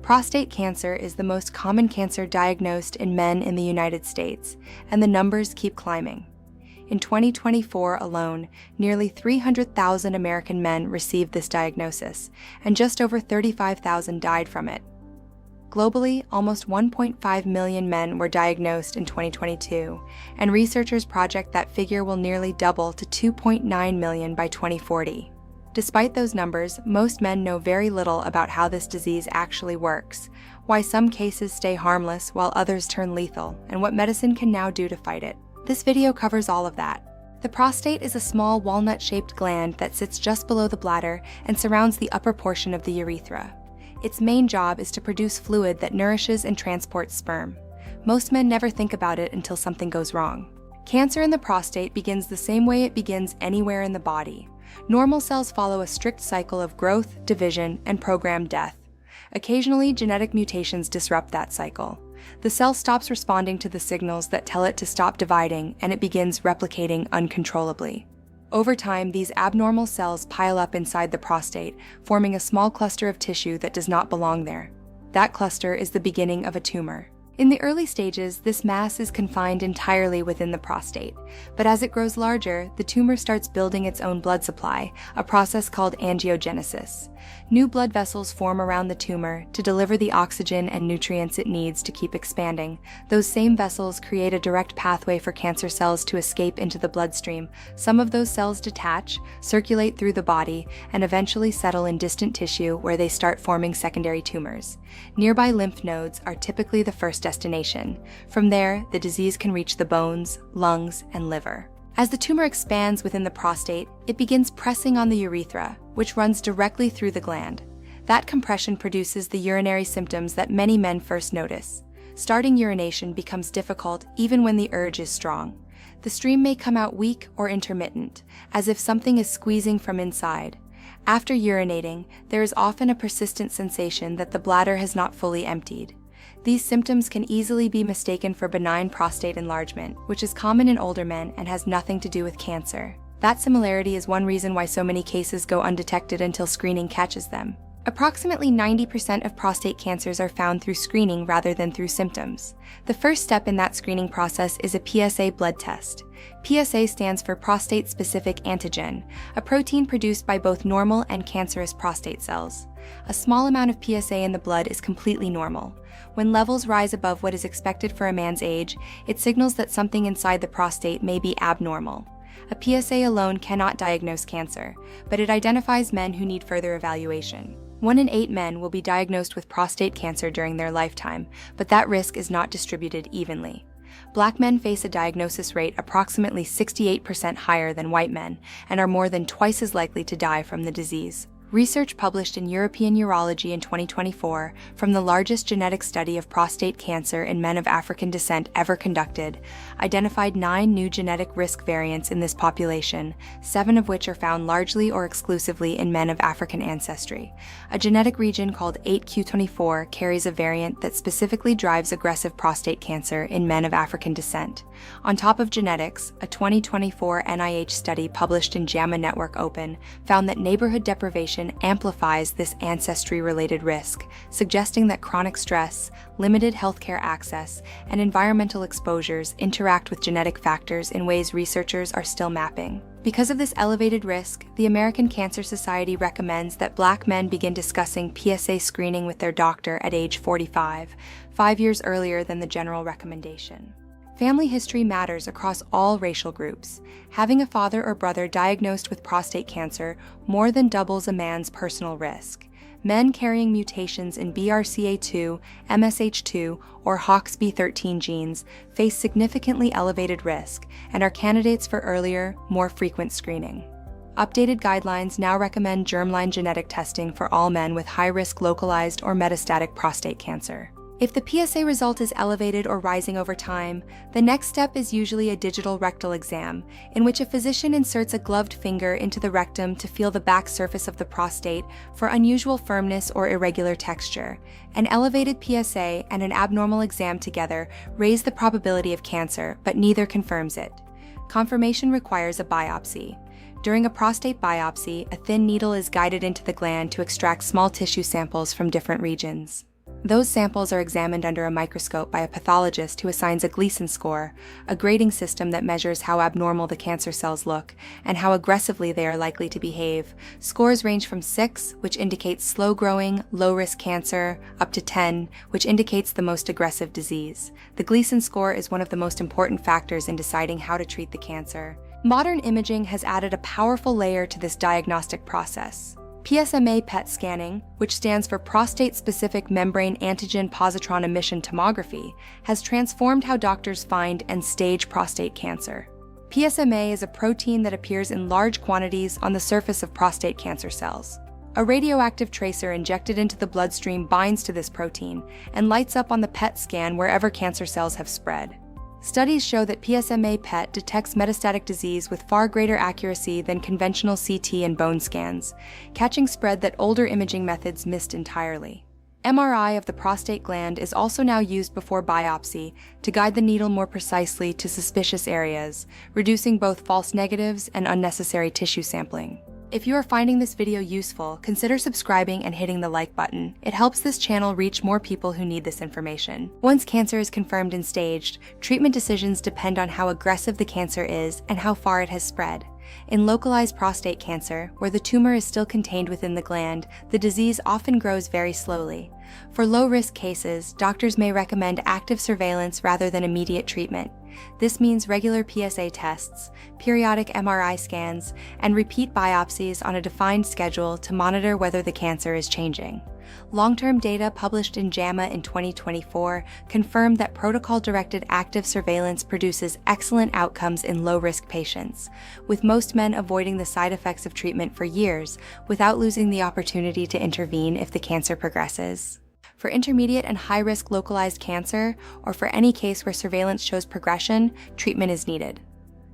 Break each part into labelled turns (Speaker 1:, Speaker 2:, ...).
Speaker 1: Prostate cancer is the most common cancer diagnosed in men in the United States, and the numbers keep climbing. In 2024 alone, nearly 300,000 American men received this diagnosis, and just over 35,000 died from it. Globally, almost 1.5 million men were diagnosed in 2022, and researchers project that figure will nearly double to 2.9 million by 2040. Despite those numbers, most men know very little about how this disease actually works, why some cases stay harmless while others turn lethal, and what medicine can now do to fight it. This video covers all of that. The prostate is a small walnut-shaped gland that sits just below the bladder and surrounds the upper portion of the urethra. Its main job is to produce fluid that nourishes and transports sperm. Most men never think about it until something goes wrong. Cancer in the prostate begins the same way it begins anywhere in the body. Normal cells follow a strict cycle of growth, division, and programmed death. Occasionally, genetic mutations disrupt that cycle. The cell stops responding to the signals that tell it to stop dividing, and it begins replicating uncontrollably. Over time, these abnormal cells pile up inside the prostate, forming a small cluster of tissue that does not belong there. That cluster is the beginning of a tumor. In the early stages, this mass is confined entirely within the prostate, but as it grows larger, the tumor starts building its own blood supply, a process called angiogenesis. New blood vessels form around the tumor to deliver the oxygen and nutrients it needs to keep expanding. Those same vessels create a direct pathway for cancer cells to escape into the bloodstream. Some of those cells detach, circulate through the body, and eventually settle in distant tissue where they start forming secondary tumors. Nearby lymph nodes are typically the first destination. From there, the disease can reach the bones, lungs, and liver. As the tumor expands within the prostate, it begins pressing on the urethra, which runs directly through the gland. That compression produces the urinary symptoms that many men first notice. Starting urination becomes difficult even when the urge is strong. The stream may come out weak or intermittent, as if something is squeezing from inside. After urinating, there is often a persistent sensation that the bladder has not fully emptied. These symptoms can easily be mistaken for benign prostate enlargement, which is common in older men and has nothing to do with cancer. That similarity is one reason why so many cases go undetected until screening catches them. Approximately 90% of prostate cancers are found through screening rather than through symptoms. The first step in that screening process is a PSA blood test. PSA stands for prostate-specific antigen, a protein produced by both normal and cancerous prostate cells. A small amount of PSA in the blood is completely normal. When levels rise above what is expected for a man's age, it signals that something inside the prostate may be abnormal. A PSA alone cannot diagnose cancer, but it identifies men who need further evaluation. 1 in 8 men will be diagnosed with prostate cancer during their lifetime, but that risk is not distributed evenly. Black men face a diagnosis rate approximately 68% higher than white men and are more than twice as likely to die from the disease. Research published in European Urology in 2024 from the largest genetic study of prostate cancer in men of African descent ever conducted identified 9 new genetic risk variants in this population, 7 of which are found largely or exclusively in men of African ancestry. A genetic region called 8q24 carries a variant that specifically drives aggressive prostate cancer in men of African descent. On top of genetics, a 2024 NIH study published in JAMA Network Open found that neighborhood deprivation amplifies this ancestry-related risk, suggesting that chronic stress, limited healthcare access, and environmental exposures interact with genetic factors in ways researchers are still mapping. Because of this elevated risk, the American Cancer Society recommends that Black men begin discussing PSA screening with their doctor at age 45, 5 years earlier than the general recommendation. Family history matters across all racial groups. Having a father or brother diagnosed with prostate cancer more than doubles a man's personal risk. Men carrying mutations in BRCA2, MSH2, or HOXB13 genes face significantly elevated risk and are candidates for earlier, more frequent screening. Updated guidelines now recommend germline genetic testing for all men with high-risk localized or metastatic prostate cancer. If the PSA result is elevated or rising over time, the next step is usually a digital rectal exam, in which a physician inserts a gloved finger into the rectum to feel the back surface of the prostate for unusual firmness or irregular texture. An elevated PSA and an abnormal exam together raise the probability of cancer, but neither confirms it. Confirmation requires a biopsy. During a prostate biopsy, a thin needle is guided into the gland to extract small tissue samples from different regions. Those samples are examined under a microscope by a pathologist who assigns a Gleason score, a grading system that measures how abnormal the cancer cells look and how aggressively they are likely to behave. Scores range from 6, which indicates slow-growing, low-risk cancer, up to 10, which indicates the most aggressive disease. The Gleason score is one of the most important factors in deciding how to treat the cancer. Modern imaging has added a powerful layer to this diagnostic process. PSMA-PET scanning, which stands for Prostate-Specific Membrane Antigen Positron Emission Tomography, has transformed how doctors find and stage prostate cancer. PSMA is a protein that appears in large quantities on the surface of prostate cancer cells. A radioactive tracer injected into the bloodstream binds to this protein and lights up on the PET scan wherever cancer cells have spread. Studies show that PSMA-PET detects metastatic disease with far greater accuracy than conventional CT and bone scans, catching spread that older imaging methods missed entirely. MRI of the prostate gland is also now used before biopsy to guide the needle more precisely to suspicious areas, reducing both false negatives and unnecessary tissue sampling. If you are finding this video useful, consider subscribing and hitting the like button. It helps this channel reach more people who need this information. Once cancer is confirmed and staged, treatment decisions depend on how aggressive the cancer is and how far it has spread. In localized prostate cancer, where the tumor is still contained within the gland, the disease often grows very slowly. For low-risk cases, doctors may recommend active surveillance rather than immediate treatment. This means regular PSA tests, periodic MRI scans, and repeat biopsies on a defined schedule to monitor whether the cancer is changing. Long-term data published in JAMA in 2024 confirmed that protocol-directed active surveillance produces excellent outcomes in low-risk patients, with most men avoiding the side effects of treatment for years without losing the opportunity to intervene if the cancer progresses. For intermediate and high-risk localized cancer, or for any case where surveillance shows progression, treatment is needed.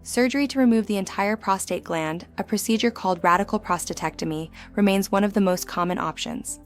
Speaker 1: Surgery to remove the entire prostate gland, a procedure called radical prostatectomy, remains one of the most common options.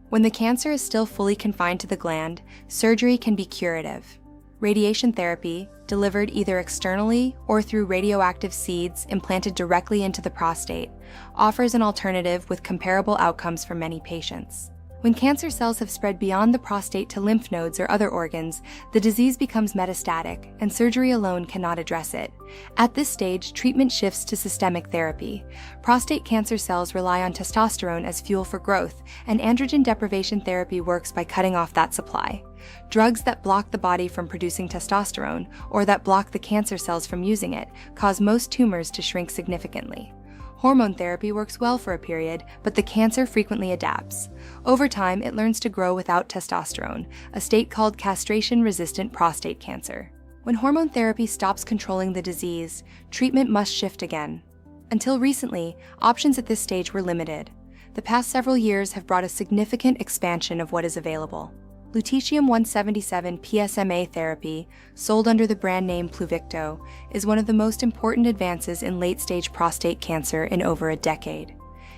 Speaker 1: When the cancer is still fully confined to the gland, surgery can be curative. Radiation therapy, delivered either externally or through radioactive seeds implanted directly into the prostate, offers an alternative with comparable outcomes for many patients. When cancer cells have spread beyond the prostate to lymph nodes or other organs, the disease becomes metastatic, and surgery alone cannot address it. At this stage, treatment shifts to systemic therapy. Prostate cancer cells rely on testosterone as fuel for growth, and androgen deprivation therapy works by cutting off that supply. Drugs that block the body from producing testosterone, or that block the cancer cells from using it, cause most tumors to shrink significantly. Hormone therapy works well for a period, but the cancer frequently adapts. Over time, it learns to grow without testosterone, a state called castration-resistant prostate cancer. When hormone therapy stops controlling the disease, treatment must shift again. Until recently, options at this stage were limited. The past several years have brought a significant expansion of what is available. Lutetium-177 PSMA therapy, sold under the brand name Pluvicto, is one of the most important advances in late-stage prostate cancer in over a decade.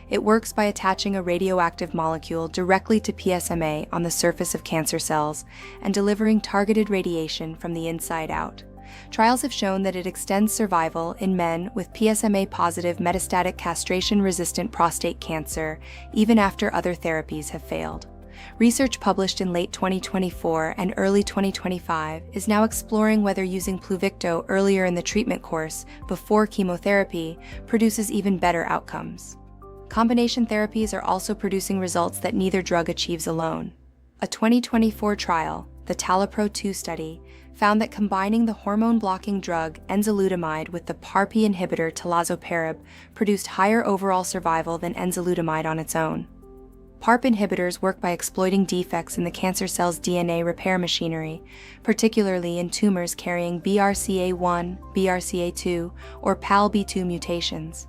Speaker 1: It works by attaching a radioactive molecule directly to PSMA on the surface of cancer cells and delivering targeted radiation from the inside out. Trials have shown that it extends survival in men with PSMA-positive metastatic castration-resistant prostate cancer even after other therapies have failed. Research published in late 2024 and early 2025 is now exploring whether using Pluvicto earlier in the treatment course, before chemotherapy, produces even better outcomes. Combination therapies are also producing results that neither drug achieves alone. A 2024 trial, the TALAPRO-2 study, found that combining the hormone-blocking drug enzalutamide with the PARP inhibitor talazoparib produced higher overall survival than enzalutamide on its own. PARP inhibitors work by exploiting defects in the cancer cell's DNA repair machinery, particularly in tumors carrying BRCA1, BRCA2, or PALB2 mutations.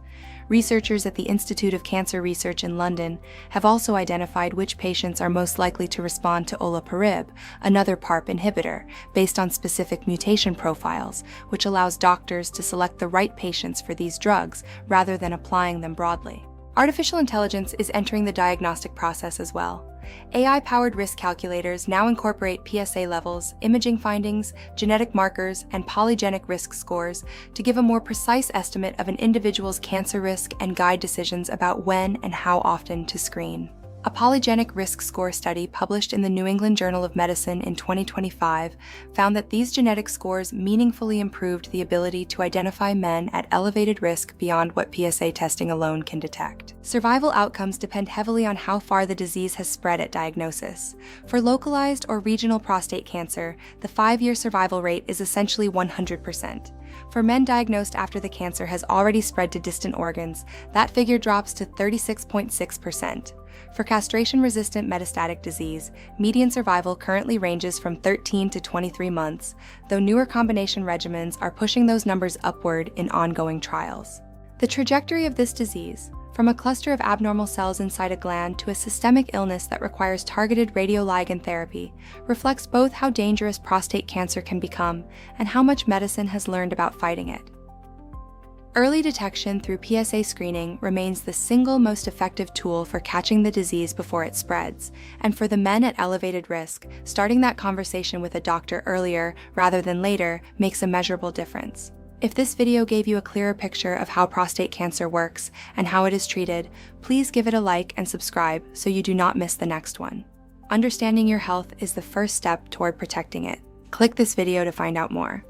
Speaker 1: Researchers at the Institute of Cancer Research in London have also identified which patients are most likely to respond to olaparib, another PARP inhibitor, based on specific mutation profiles, which allows doctors to select the right patients for these drugs rather than applying them broadly. Artificial intelligence is entering the diagnostic process as well. AI-powered risk calculators now incorporate PSA levels, imaging findings, genetic markers, and polygenic risk scores to give a more precise estimate of an individual's cancer risk and guide decisions about when and how often to screen. A polygenic risk score study published in the New England Journal of Medicine in 2025 found that these genetic scores meaningfully improved the ability to identify men at elevated risk beyond what PSA testing alone can detect. Survival outcomes depend heavily on how far the disease has spread at diagnosis. For localized or regional prostate cancer, the 5-year survival rate is essentially 100%. For men diagnosed after the cancer has already spread to distant organs, that figure drops to 36.6%. For castration-resistant metastatic disease, median survival currently ranges from 13 to 23 months, though newer combination regimens are pushing those numbers upward in ongoing trials. The trajectory of this disease, from a cluster of abnormal cells inside a gland to a systemic illness that requires targeted radioligand therapy, reflects both how dangerous prostate cancer can become and how much medicine has learned about fighting it. Early detection through PSA screening remains the single most effective tool for catching the disease before it spreads, and for the men at elevated risk, starting that conversation with a doctor earlier rather than later makes a measurable difference. If this video gave you a clearer picture of how prostate cancer works and how it is treated, please give it a like and subscribe so you do not miss the next one. Understanding your health is the first step toward protecting it. Click this video to find out more.